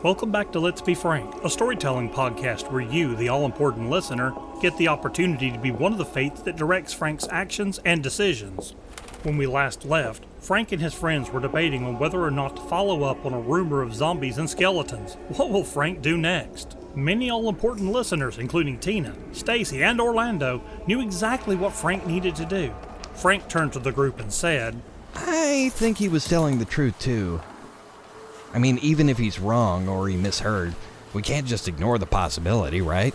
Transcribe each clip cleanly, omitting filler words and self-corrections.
Welcome back to Let's Be Frank, a storytelling podcast where you, the all-important listener, get the opportunity to be one of the fates that directs Frank's actions and decisions. When we last left, Frank and his friends were debating on whether or not to follow up on a rumor of zombies and skeletons. What will Frank do next? Many all-important listeners, including Tina, Stacy, and Orlando, knew exactly what Frank needed to do. Frank turned to the group and said, I think he was telling the truth, too. I mean, even if he's wrong or he misheard, we can't just ignore the possibility, right?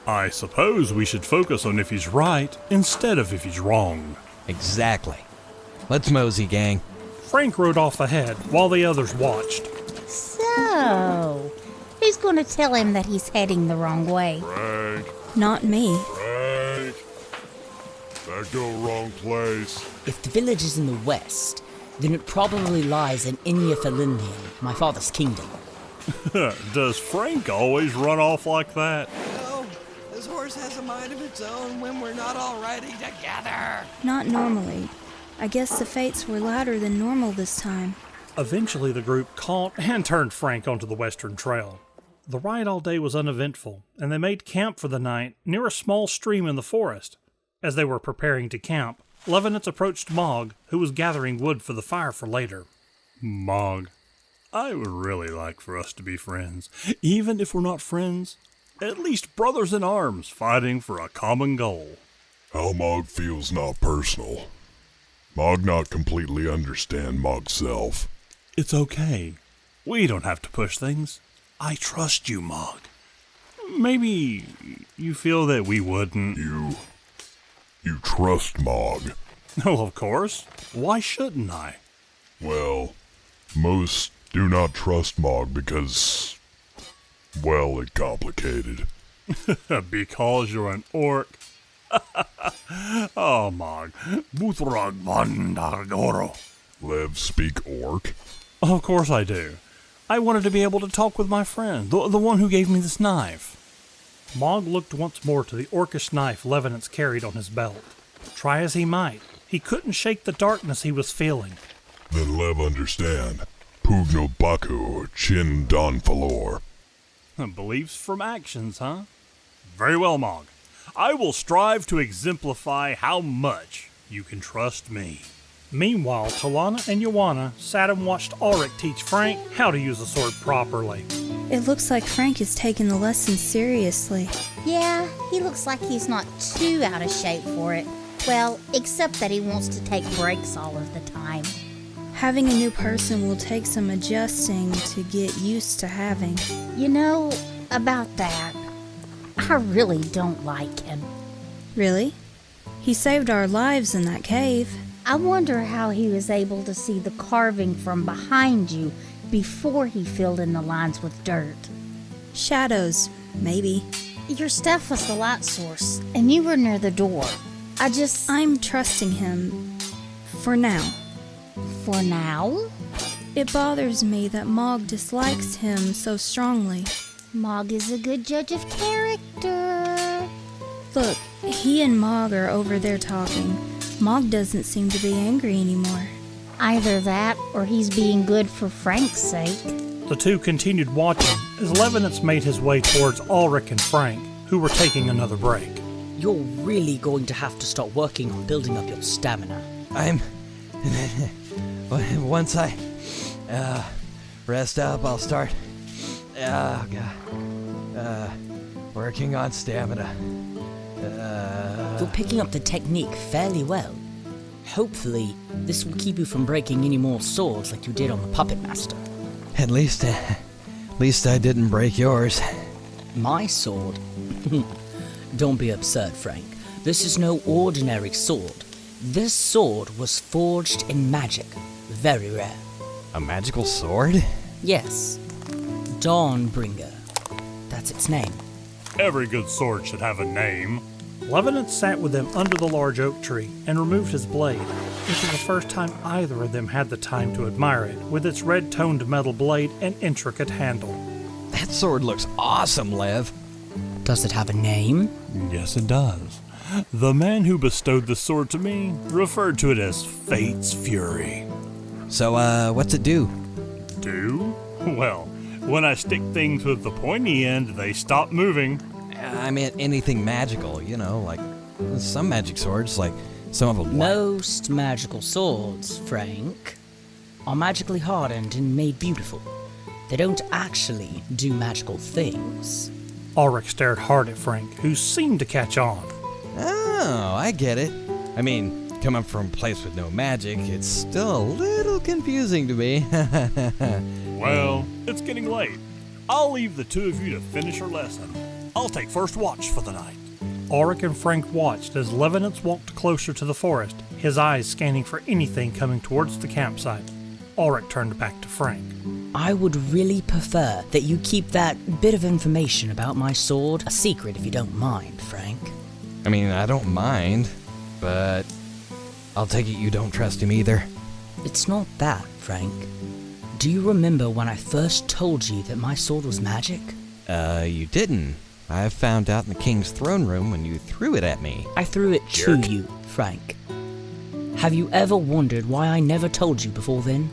I suppose we should focus on if he's right instead of if he's wrong. Exactly. Let's mosey, gang. Frank rode off ahead while the others watched. So, who's going to tell him that he's heading the wrong way? Frank. Not me. Frank. That go wrong place. If the village is in the west, then it probably lies in Inyafelindian, my father's kingdom. Does Frank always run off like that? No, this horse has a mind of its own when we're not all riding together. Not normally. I guess the fates were louder than normal this time. Eventually the group caught and turned Frank onto the western trail. The ride all day was uneventful, and they made camp for the night near a small stream in the forest. As they were preparing to camp, Levinitz approached Mog, who was gathering wood for the fire for later. Mog, I would really like for us to be friends. Even if we're not friends, at least brothers in arms fighting for a common goal. How Mog feels not personal. Mog not completely understand Mog's self. It's okay. We don't have to push things. I trust you, Mog. Maybe you feel that we wouldn't. You trust Mog. No, of course. Why shouldn't I? Well, most do not trust Mog because, well, it's complicated. Because you're an orc. Oh, Mog. Butrag van Dargoro. Lev speak orc? Of course I do. I wanted to be able to talk with my friend, the one who gave me this knife. Mog looked once more to the orcish knife Levinitz carried on his belt. Try as he might, he couldn't shake the darkness he was feeling. Then Lev understand. Pugno Baku Chin Don Falor. Beliefs from actions, huh? Very well, Mog. I will strive to exemplify how much you can trust me. Meanwhile, Talana and Joanna sat and watched Ulrich teach Frank how to use a sword properly. It looks like Frank is taking the lesson seriously. Yeah, he looks like he's not too out of shape for it. Well, except that he wants to take breaks all of the time. Having a new person will take some adjusting to get used to having. You know, about that, I really don't like him. Really? He saved our lives in that cave. I wonder how he was able to see the carving from behind you before he filled in the lines with dirt. Shadows, maybe. Your stuff was the light source, and you were near the door. I'm trusting him. For now. For now? It bothers me that Mog dislikes him so strongly. Mog is a good judge of character. Look, he and Mog are over there talking. Mog doesn't seem to be angry anymore. Either that, or he's being good for Frank's sake. The two continued watching as Levinitz made his way towards Ulrich and Frank, who were taking another break. You're really going to have to start working on building up your stamina. Once I rest up, I'll start working on stamina. You're picking up the technique fairly well. Hopefully, this will keep you from breaking any more swords like you did on the Puppet Master. At least I didn't break yours. My sword? Don't be absurd, Frank. This is no ordinary sword. This sword was forged in magic. Very rare. A magical sword? Yes. Dawnbringer. That's its name. Every good sword should have a name. Levinitz sat with them under the large oak tree and removed his blade. This was the first time either of them had the time to admire it, with its red-toned metal blade and intricate handle. That sword looks awesome, Lev. Does it have a name? Yes, it does. The man who bestowed the sword to me referred to it as Fate's Fury. So, what's it do? Do? Well, When I stick things with the pointy end, they stop moving. I meant anything magical, like some magic swords, like some of them. Most magical swords, Frank, are magically hardened and made beautiful. They don't actually do magical things. Ulrich stared hard at Frank, who seemed to catch on. Oh, I get it. I mean, coming from a place with no magic, it's still a little confusing to me. Well, it's getting late. I'll leave the two of you to finish your lesson. I'll take first watch for the night. Ulrich and Frank watched as Levenance walked closer to the forest, his eyes scanning for anything coming towards the campsite. Ulrich turned back to Frank. I would really prefer that you keep that bit of information about my sword a secret if you don't mind, Frank. I mean, I don't mind, but I'll take it you don't trust him either. It's not that, Frank. Do you remember when I first told you that my sword was magic? You didn't. I found out in the king's throne room when you threw it at me. I threw it Jerk. to you, Frank. Have you ever wondered why I never told you before then?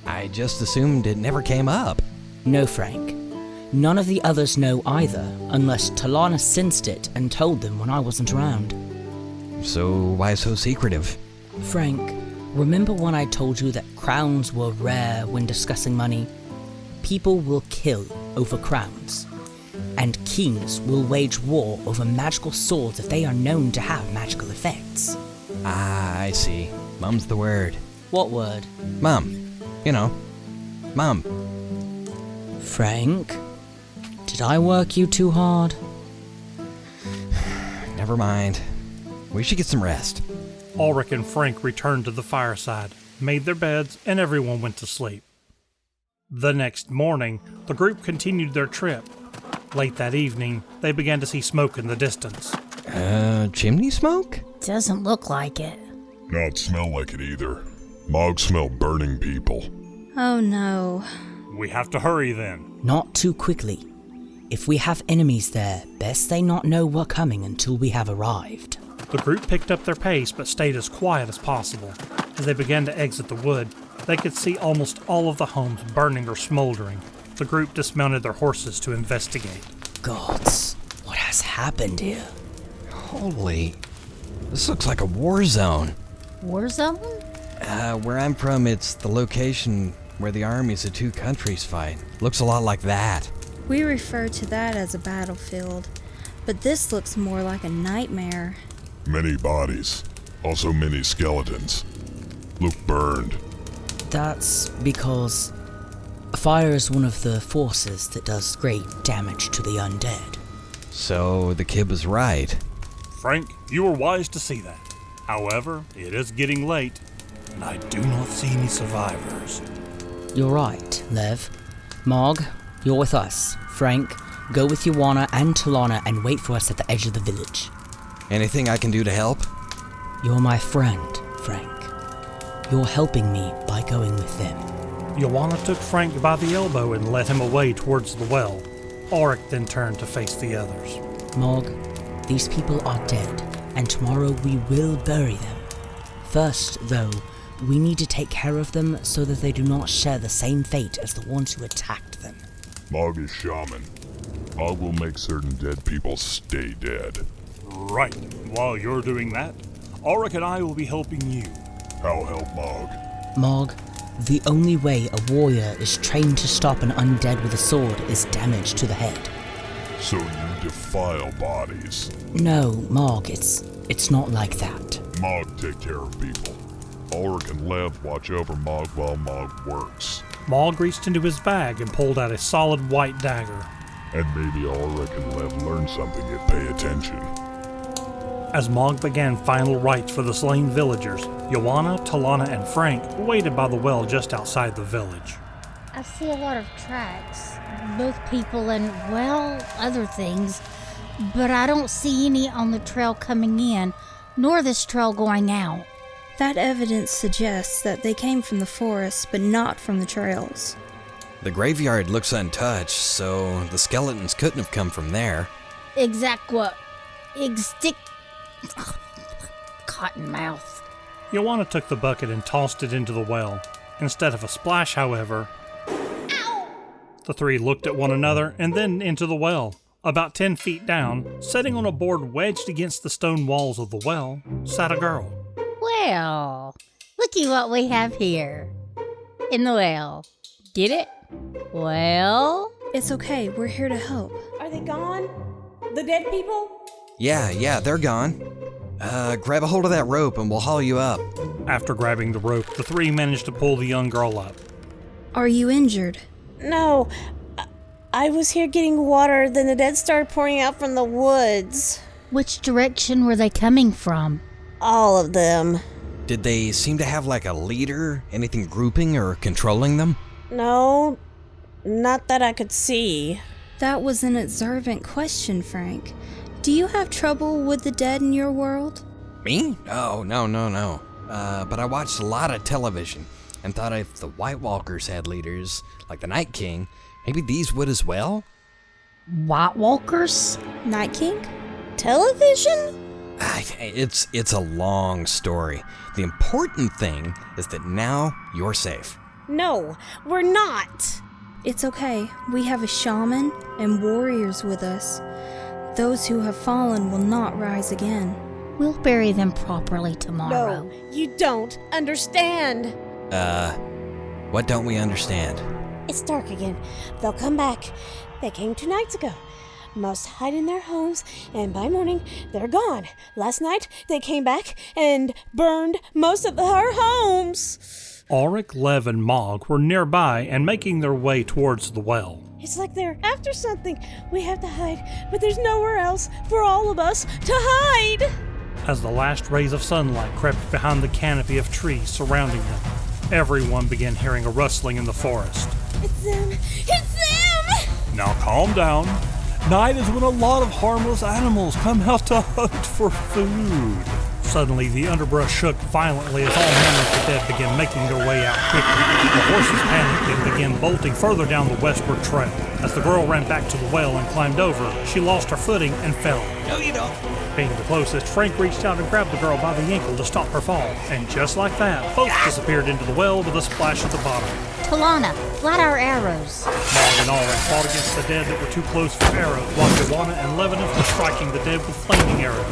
I just assumed it never came up. No, Frank. None of the others know either, unless Talana sensed it and told them when I wasn't around. So why so secretive? Frank, remember when I told you that crowns were rare when discussing money? People will kill over crowns, and kings will wage war over magical swords if they are known to have magical effects. Ah, I see. Mum's the word. What word? Mum. Mum. Frank, did I work you too hard? Never mind. We should get some rest. Ulrich and Frank returned to the fireside, made their beds, and everyone went to sleep. The next morning, the group continued their trip. Late that evening, they began to see smoke in the distance. Chimney smoke? Doesn't look like it. Not smell like it either. Mog smell burning people. Oh no. We have to hurry then. Not too quickly. If we have enemies there, best they not know we're coming until we have arrived. The group picked up their pace but stayed as quiet as possible. As they began to exit the wood, they could see almost all of the homes burning or smoldering. The group dismounted their horses to investigate. Gods, what has happened here? Holy. This looks like a war zone. War zone? Where I'm from, it's the location where the armies of two countries fight. Looks a lot like that. We refer to that as a battlefield, but this looks more like a nightmare. Many bodies. Also many skeletons. Look burned. That's because fire is one of the forces that does great damage to the undead. So the kid was right. Frank, you were wise to see that. However, it is getting late, and I do not see any survivors. You're right, Lev. Mog, you're with us. Frank, go with Joanna and Talana and wait for us at the edge of the village. Anything I can do to help? You're my friend, Frank. You're helping me by going with them. Joanna took Frank by the elbow and led him away towards the well. Ulrich then turned to face the others. Mog, these people are dead, and tomorrow we will bury them. First, though, we need to take care of them so that they do not share the same fate as the ones who attacked them. Mog is shaman. Mog will make certain dead people stay dead. Right. While you're doing that, Ulrich and I will be helping you. How help Mog? Mog, the only way a warrior is trained to stop an undead with a sword is damage to the head. So you defile bodies. No, Mog, it's not like that. Mog take care of people. Ulrich and Lev watch over Mog while Mog works. Mog reached into his bag and pulled out a solid white dagger. And maybe Ulrich and Lev learn something if pay attention. As Mog began final rites for the slain villagers, Joanna, Talana, and Frank waited by the well just outside the village. I see a lot of tracks, both people and, well, other things, but I don't see any on the trail coming in, nor this trail going out. That evidence suggests that they came from the forest, but not from the trails. The graveyard looks untouched, so the skeletons couldn't have come from there. Cottonmouth. Joanna took the bucket and tossed it into the well. Instead of a splash, however, The three looked at one another and then into the well. About 10 feet down, sitting on a board wedged against the stone walls of the well, sat a girl. Well, looky what we have here. In the well. Get it? Well? It's okay, we're here to help. Are they gone? The dead people? Yeah, they're gone. Grab a hold of that rope and we'll haul you up. After grabbing the rope, the three managed to pull the young girl up. Are you injured? No. I was here getting water, then the dead started pouring out from the woods. Which direction were they coming from? All of them. Did they seem to have like a leader? Anything grouping or controlling them? No, not that I could see. That was an observant question, Frank. Do you have trouble with the dead in your world? Me? Oh, no. But I watched a lot of television and thought if the White Walkers had leaders, like the Night King, maybe these would as well? White Walkers? Night King? Television? It's a long story. The important thing is that now you're safe. No, we're not. It's okay. We have a shaman and warriors with us. Those who have fallen will not rise again. We'll bury them properly tomorrow. No, you don't understand. What don't we understand? It's dark again. They'll come back. They came 2 nights ago. Most hide in their homes, and by morning, they're gone. Last night, they came back and burned most of our homes. Ulrich, Lev, and Mog were nearby and making their way towards the well. It's like they're after something. We have to hide, but there's nowhere else for all of us to hide. As the last rays of sunlight crept behind the canopy of trees surrounding them, everyone began hearing a rustling in the forest. It's them! It's them! Now calm down. Night is when a lot of harmless animals come out to hunt for food. Suddenly, the underbrush shook violently as all men of the dead began making their way out quickly. The horses panicked and began bolting further down the westward trail. As the girl ran back to the well and climbed over, she lost her footing and fell. No, you don't. Being the closest, Frank reached out and grabbed the girl by the ankle to stop her fall. And just like that, both disappeared into the well with a splash at the bottom. Talana, light our arrows. Mog and Ulrich fought against the dead that were too close for arrows, while Joanna and Levinas were striking the dead with flaming arrows.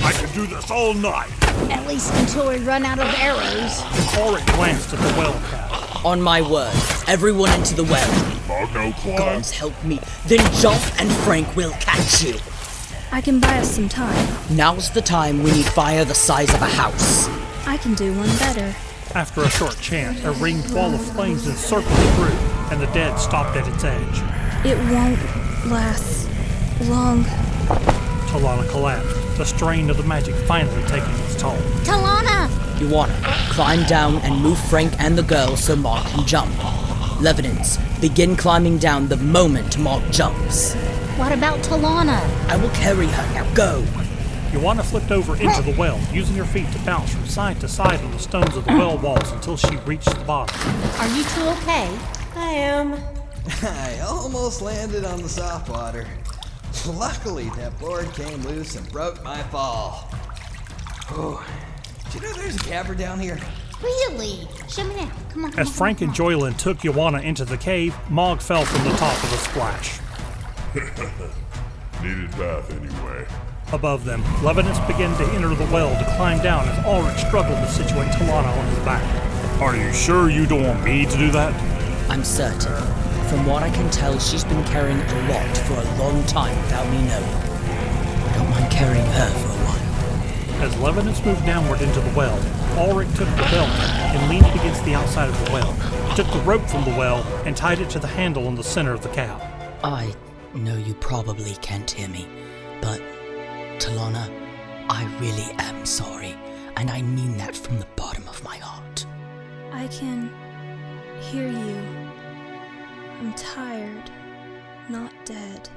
I can do this all night. At least until we run out of arrows. Ulrich glanced at the well cap. On my word, everyone into the well. Mog no climb. Gods help me, then jump and Frank will catch you. I can buy us some time. Now's the time we need fire the size of a house. I can do one better. After a short chant, a ringed wall of flames encircled the group, and the dead stopped at its edge. It won't last long. Talana collapsed, the strain of the magic finally taking its toll. Talana! You want to climb down and move Frank and the girl so Mog can jump. Levinance, begin climbing down the moment Mog jumps. What about Talana? I will carry her, now go. Joanna flipped over into the well, using her feet to bounce from side to side on the stones of the well walls until she reached the bottom. Are you two okay? I am. I almost landed on the soft water. Luckily, that board came loose and broke my fall. Oh, do you know there's a cavern down here? Really? Show me now. Come on. As Frank and Joylyn took Joanna into the cave, Mog fell from the top of a splash. Needed bath anyway. Above them, Levinas began to enter the well to climb down as Ulrich struggled to situate Talana on his back. Are you sure you don't want me to do that? I'm certain. From what I can tell, she's been carrying a lot for a long time without me knowing. I don't mind carrying her for a while. As Levinas moved downward into the well, Ulrich took the belt and leaned against the outside of the well. He took the rope from the well and tied it to the handle in the center of the cap. I know you probably can't hear me, but Talana, I really am sorry, and I mean that from the bottom of my heart. I can hear you. I'm tired, not dead.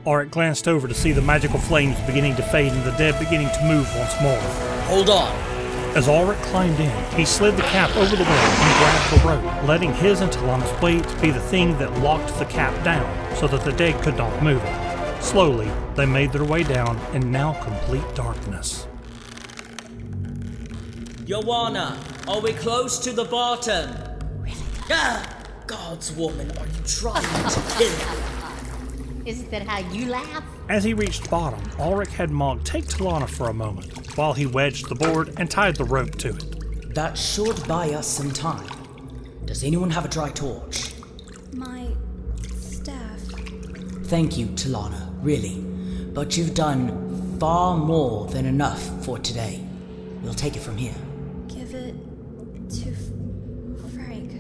Ulrich glanced over to see the magical flames beginning to fade and the dead beginning to move once more. Hold on. As Ulrich climbed in, he slid the cap over the well and grabbed the rope, letting his and Talana's weight be the thing that locked the cap down so that the dead could not move it. Slowly, they made their way down in now complete darkness. Joanna, are we close to the bottom? Really? gods, woman, are you trying to kill me? Is that how you laugh? As he reached bottom, Ulrich had Mog take Talana for a moment, while he wedged the board and tied the rope to it. That should buy us some time. Does anyone have a dry torch? My staff. Thank you, Talana, really. But you've done far more than enough for today. We'll take it from here. Give it to Frank.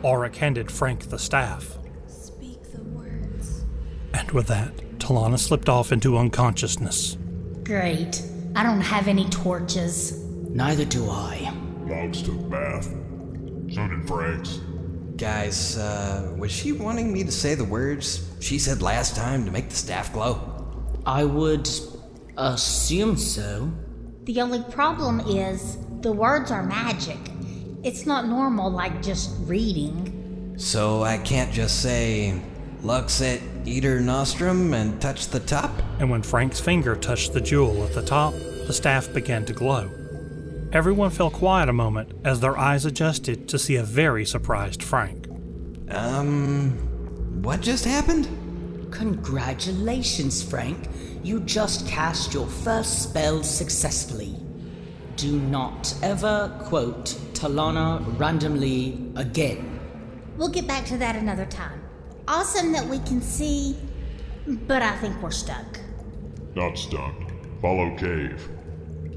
Ulrich handed Frank the staff. Speak the words. And with that, Talana slipped off into unconsciousness. Great. I don't have any torches. Neither do I. Mog's took bath. So did Frank's. Guys, was she wanting me to say the words she said last time to make the staff glow? I would assume so. The only problem is the words are magic. It's not normal like just reading. So I can't just say, Lux et Iter Nostrum and touch the top? And when Frank's finger touched the jewel at the top, the staff began to glow. Everyone fell quiet a moment as their eyes adjusted to see a very surprised Frank. What just happened? Congratulations, Frank. You just cast your first spell successfully. Do not ever quote Talana randomly again. We'll get back to that another time. Awesome that we can see, but I think we're stuck. Not stuck. Follow cave.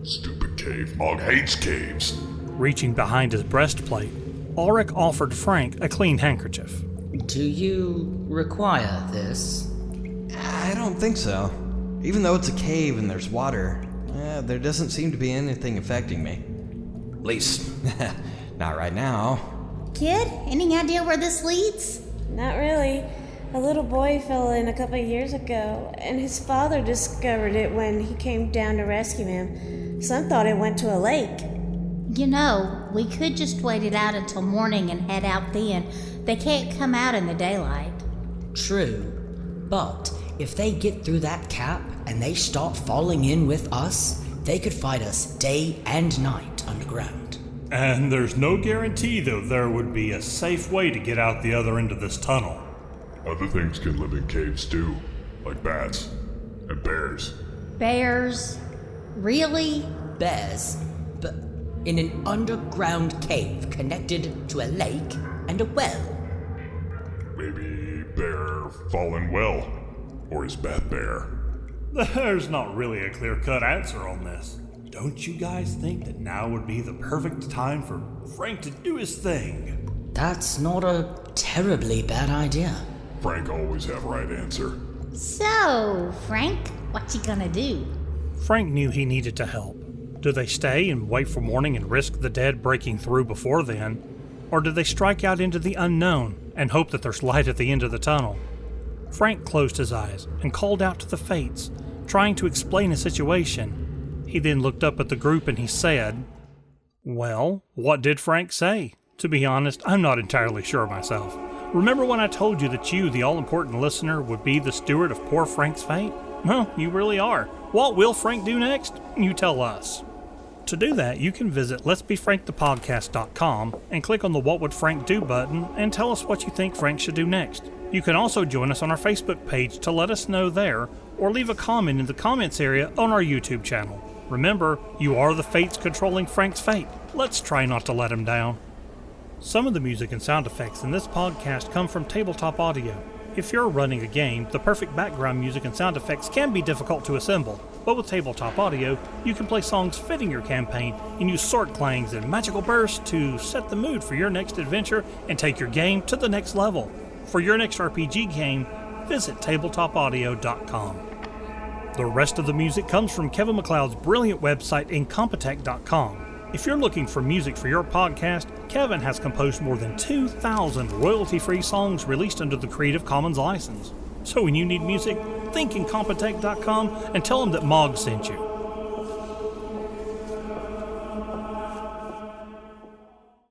Stupid cave. Mog hates caves. Reaching behind his breastplate, Ulrich offered Frank a clean handkerchief. Do you require this? I don't think so. Even though it's a cave and there's water, there doesn't seem to be anything affecting me. At least, not right now. Kid, any idea where this leads? Not really. A little boy fell in a couple of years ago, and his father discovered it when he came down to rescue him. Some thought it went to a lake. You know, we could just wait it out until morning and head out then. They can't come out in the daylight. True, but if they get through that cap and they start falling in with us, they could fight us day and night underground. And there's no guarantee that there would be a safe way to get out the other end of this tunnel. Other things can live in caves too, like bats and bears. Bears? Really? Bears, but in an underground cave connected to a lake and a well. Maybe bear fallen well, or is bat bear? There's not really a clear-cut answer on this. Don't you guys think that now would be the perfect time for Frank to do his thing? That's not a terribly bad idea. Frank always have right answer. So, Frank, what you gonna do? Frank knew he needed to help. Do they stay and wait for morning and risk the dead breaking through before then? Or do they strike out into the unknown and hope that there's light at the end of the tunnel? Frank closed his eyes and called out to the fates, trying to explain a situation. He then looked up at the group and he said, "Well, what did Frank say? To be honest, I'm not entirely sure myself. Remember when I told you that you, the all-important listener, would be the steward of poor Frank's fate? Well, you really are. What will Frank do next? You tell us." To do that, you can visit letsbefrankthepodcast.com and click on the What Would Frank Do button and tell us what you think Frank should do next. You can also join us on our Facebook page to let us know there, or leave a comment in the comments area on our YouTube channel. Remember, you are the fates controlling Frank's fate. Let's try not to let him down. Some of the music and sound effects in this podcast come from Tabletop Audio. If you're running a game, the perfect background music and sound effects can be difficult to assemble, but with Tabletop Audio, you can play songs fitting your campaign and use sword clangs and magical bursts to set the mood for your next adventure and take your game to the next level. For your next RPG game, visit tabletopaudio.com. The rest of the music comes from Kevin MacLeod's brilliant website, Incompetech.com. If you're looking for music for your podcast, Kevin has composed more than 2,000 royalty-free songs released under the Creative Commons license. So when you need music, think Incompetech.com and tell them that Mog sent you.